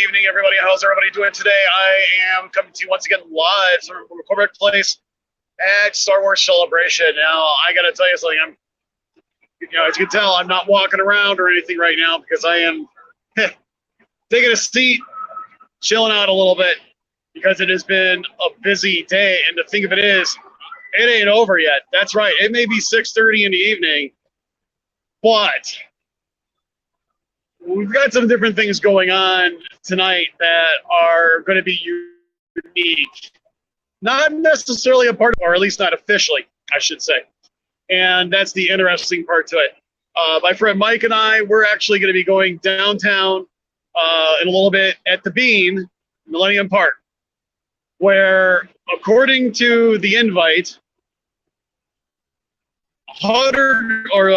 evening, everybody. How's everybody doing today? I am coming to you once again live from Corbett Place at Star Wars Celebration. Now, I got to tell you something. As you can tell, I'm not walking around or anything right now because I am taking a seat, chilling out a little bit because it has been a busy day. And the thing of it is, it ain't over yet. That's right. It may be 6:30 in the evening, but we've got some different things going on tonight that are going to be unique. Not necessarily a part of, or at least not officially, I should say. And that's the interesting part to it. My friend Mike and I, we're actually going to be going downtown in a little bit at the Bean, Millennium Park, where, according to the invite, 100 or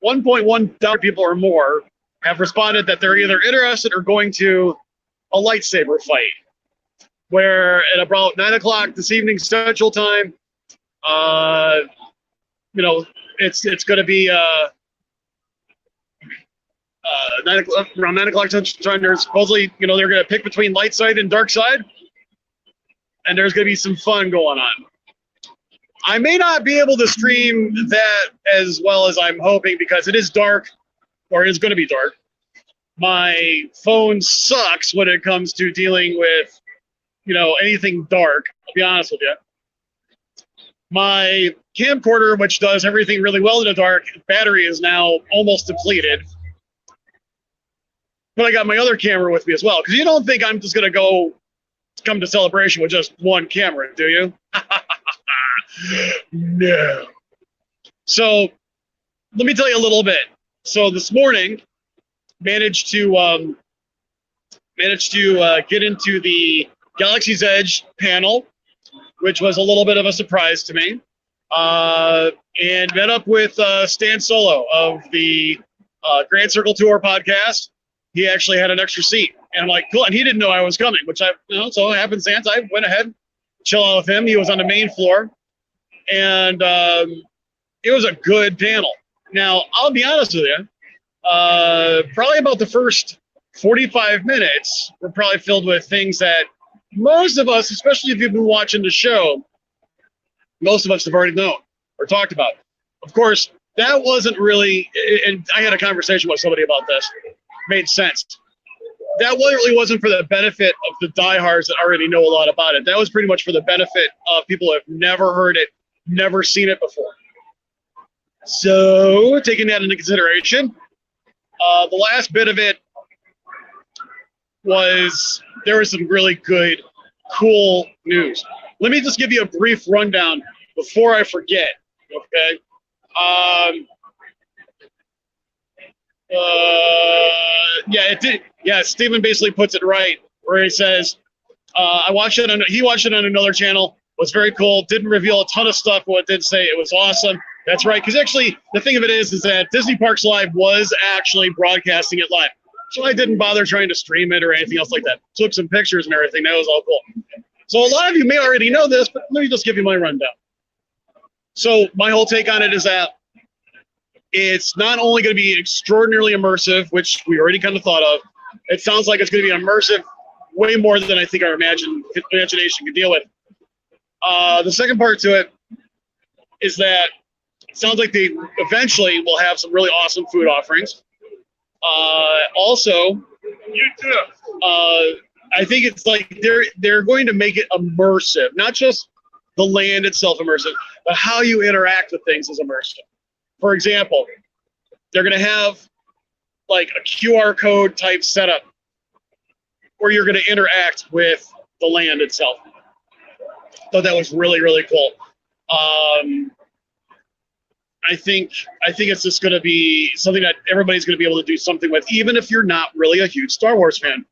1.1 people or more have responded that they're either interested or going to a lightsaber fight, where at about 9 o'clock this evening Central Time, it's going to be 9 o'clock, around 9 o'clock Central Time. There's supposedly, they're going to pick between light side and dark side, and there's going to be some fun going on. I may not be able to stream that as well as I'm hoping because it is dark, or is going to be dark. My phone sucks when it comes to dealing with, anything dark. I'll be honest with you. My camcorder, which does everything really well in the dark, battery is now almost depleted. But I got my other camera with me as well, because you don't think I'm just going to come to Celebration with just one camera, do you? No. So let me tell you a little bit. So this morning, managed to get into the Galaxy's Edge panel, which was a little bit of a surprise to me, and met up with Stan Solo of the Grand Circle Tour podcast. He actually had an extra seat, and I'm like, cool. And he didn't know I was coming, which so it happens. I went ahead, chill out with him. He was on the main floor, and it was a good panel. Now, I'll be honest with you. Probably about the first 45 minutes were probably filled with things that most of us, especially if you've been watching the show, most of us have already known or talked about. Of course, that wasn't really, and I had a conversation with somebody about this, made sense. That really wasn't for the benefit of the diehards that already know a lot about it. That was pretty much for the benefit of people who have never heard it, never seen it before. So, taking that into consideration, the last bit of it was there was some really good, cool news. Let me just give you a brief rundown before I forget, okay? It did. Yeah, Steven basically puts it right, where he says, he watched it on another channel, was very cool, didn't reveal a ton of stuff, but did say it was awesome. That's right, because actually, the thing of it is that Disney Parks Live was actually broadcasting it live. So I didn't bother trying to stream it or anything else like that. Took some pictures and everything. That was all cool. So a lot of you may already know this, but let me just give you my rundown. So my whole take on it is that it's not only going to be extraordinarily immersive, which we already kind of thought of. It sounds like it's going to be immersive way more than I think our imagination can deal with. The second part to it is that it sounds like they eventually will have some really awesome food offerings. Also, I think it's like they're going to make it immersive, not just the land itself immersive, but how you interact with things is immersive. For example, they're going to have like a QR code type setup where you're going to interact with the land itself. Thought that was really, really cool. I think it's just going to be something that everybody's going to be able to do something with, even if you're not really a huge Star Wars fan.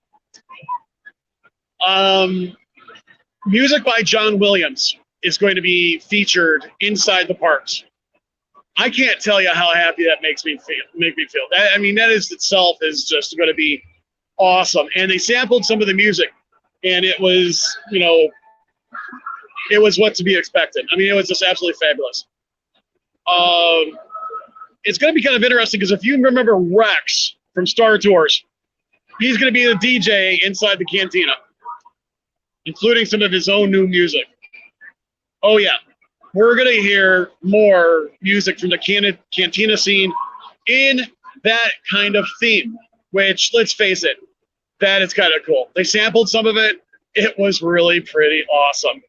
Music by John Williams is going to be featured inside the parks. I can't tell you how happy that makes me feel. That is itself is just going to be awesome. And they sampled some of the music, and it was, it was what to be expected. It was just absolutely fabulous. It's going to be kind of interesting because if you remember Rex from Star Tours, He's going to be the DJ inside the cantina, including some of his own new music. Oh, yeah. We're going to hear more music from the cantina scene in that kind of theme, which, let's face it, that is kind of cool. They sampled some of it. It was really pretty awesome.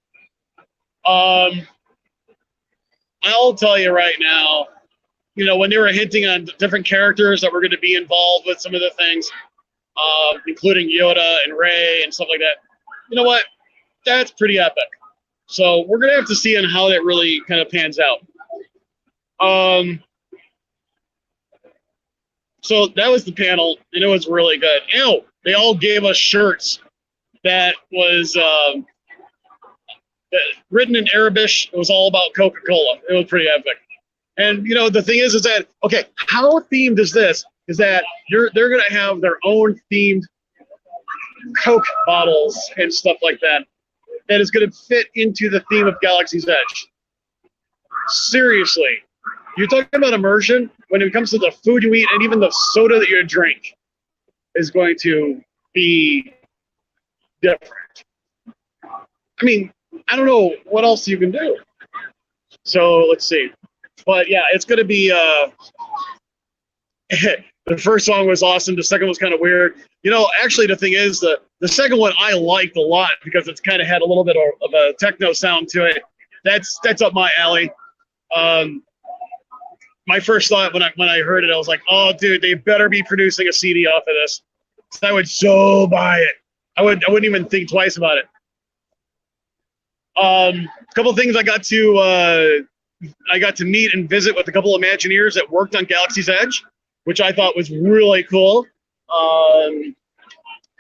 I'll tell you right now, you know, when they were hinting on different characters that were going to be involved with some of the things, including Yoda and Rey and stuff like that, you know what? That's pretty epic. So we're going to have to see on how that really kind of pans out. So that was the panel, and it was really good. Ew, they all gave us shirts that was written in Arabic. It was all about Coca-Cola. It was pretty epic. And, you know, the thing is that, okay, how themed is this? Is that they're going to have their own themed Coke bottles and stuff like that is going to fit into the theme of Galaxy's Edge. Seriously. You're talking about immersion when it comes to the food you eat and even the soda that you drink is going to be different. I mean, I don't know what else you can do. So let's see. But yeah, it's going to be the first song was awesome. The second was kind of weird. You know, actually, the thing is, the second one I liked a lot because it's kind of had a little bit of a techno sound to it. That's up my alley. My first thought when I heard it, I was like, oh, dude, they better be producing a CD off of this. So I would so buy it. I wouldn't even think twice about it. A couple of things I got to meet and visit with a couple of Imagineers that worked on Galaxy's Edge, which I thought was really cool.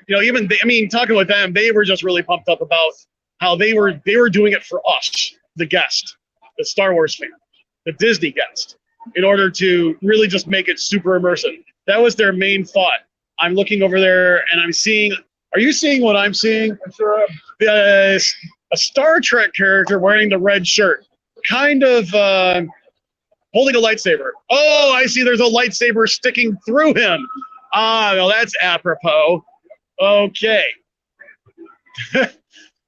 You know, even talking with them, they were just really pumped up about how they were doing it for us, the guest, the Star Wars fan, the Disney guest, in order to really just make it super immersive. That was their main thought. I'm looking over there and I'm seeing. Are you seeing what I'm seeing? I'm sure. A Star Trek character wearing the red shirt, kind of holding a lightsaber. Oh, I see. There's a lightsaber sticking through him. Ah, well, that's apropos. Okay.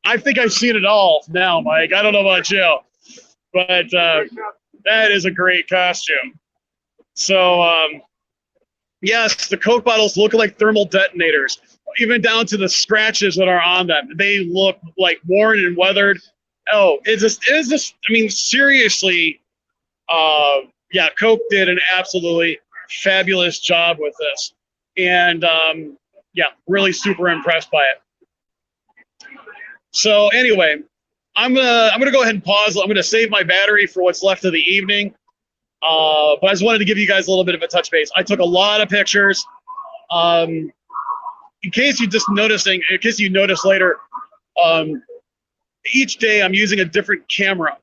I think I've seen it all now, Mike. I don't know about you, but that is a great costume. So, yes, the Coke bottles look like thermal detonators, even down to the scratches that are on them. They look like worn and weathered. Oh, it's just, I mean, seriously, yeah, Coke did an absolutely fabulous job with this. And, yeah, really super impressed by it. So anyway, I'm gonna go ahead and pause. I'm gonna save my battery for what's left of the evening. But I just wanted to give you guys a little bit of a touch base. I took a lot of pictures. In case you notice later, each day I'm using a different camera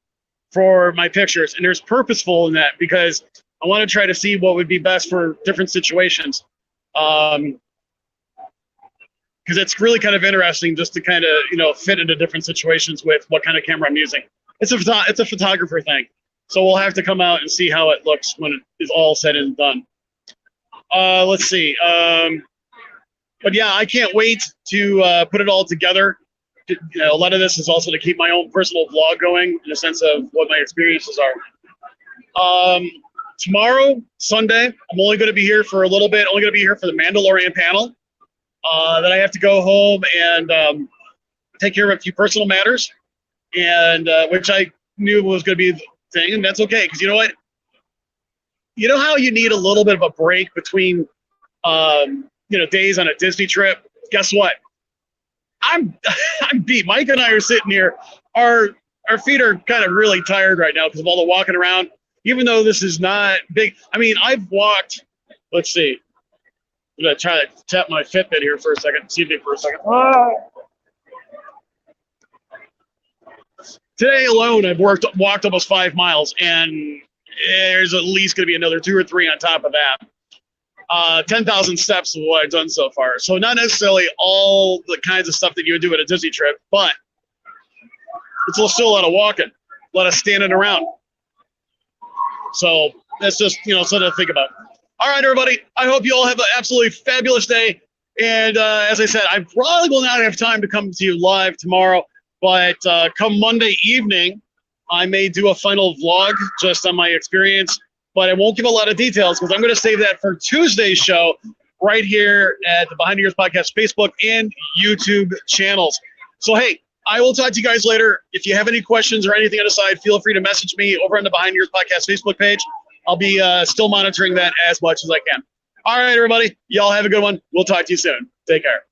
for my pictures, and there's purposeful in that because I want to try to see what would be best for different situations. Because it's really kind of interesting just to kind of, you know, fit into different situations with what kind of camera I'm using. It's a photographer thing. So we'll have to come out and see how it looks when it is all said and done. Let's see. But yeah, I can't wait to put it all together. You know, a lot of this is also to keep my own personal vlog going in a sense of what my experiences are. Tomorrow, Sunday, I'm only going to be here for a little bit. Only going to be here for the Mandalorian panel. Then I have to go home and take care of a few personal matters, and which I knew was going to be the thing, and that's okay, because you know what? You know how you need a little bit of a break between, you know, days on a Disney trip? Guess what? I'm beat. Mike and I are sitting here. Our feet are kind of really tired right now because of all the walking around. Even though this is not big. I mean, I've walked. Let's see. I'm gonna try to tap my Fitbit here for a second. See me for a second. Today alone, I've walked almost 5 miles, and there's at least going to be another 2 or 3 on top of that. 10,000 steps is what I've done so far. So not necessarily all the kinds of stuff that you would do at a Disney trip, but it's still a lot of walking, a lot of standing around. So that's just, you know, something to think about. All right, everybody. I hope you all have an absolutely fabulous day. And as I said, I probably will not have time to come to you live tomorrow, but come Monday evening, I may do a final vlog just on my experience, but I won't give a lot of details because I'm going to save that for Tuesday's show right here at the Behind the Ears Podcast Facebook and YouTube channels. So, hey, I will talk to you guys later. If you have any questions or anything on the side, feel free to message me over on the Behind the Ears Podcast Facebook page. I'll be still monitoring that as much as I can. All right, everybody. Y'all have a good one. We'll talk to you soon. Take care.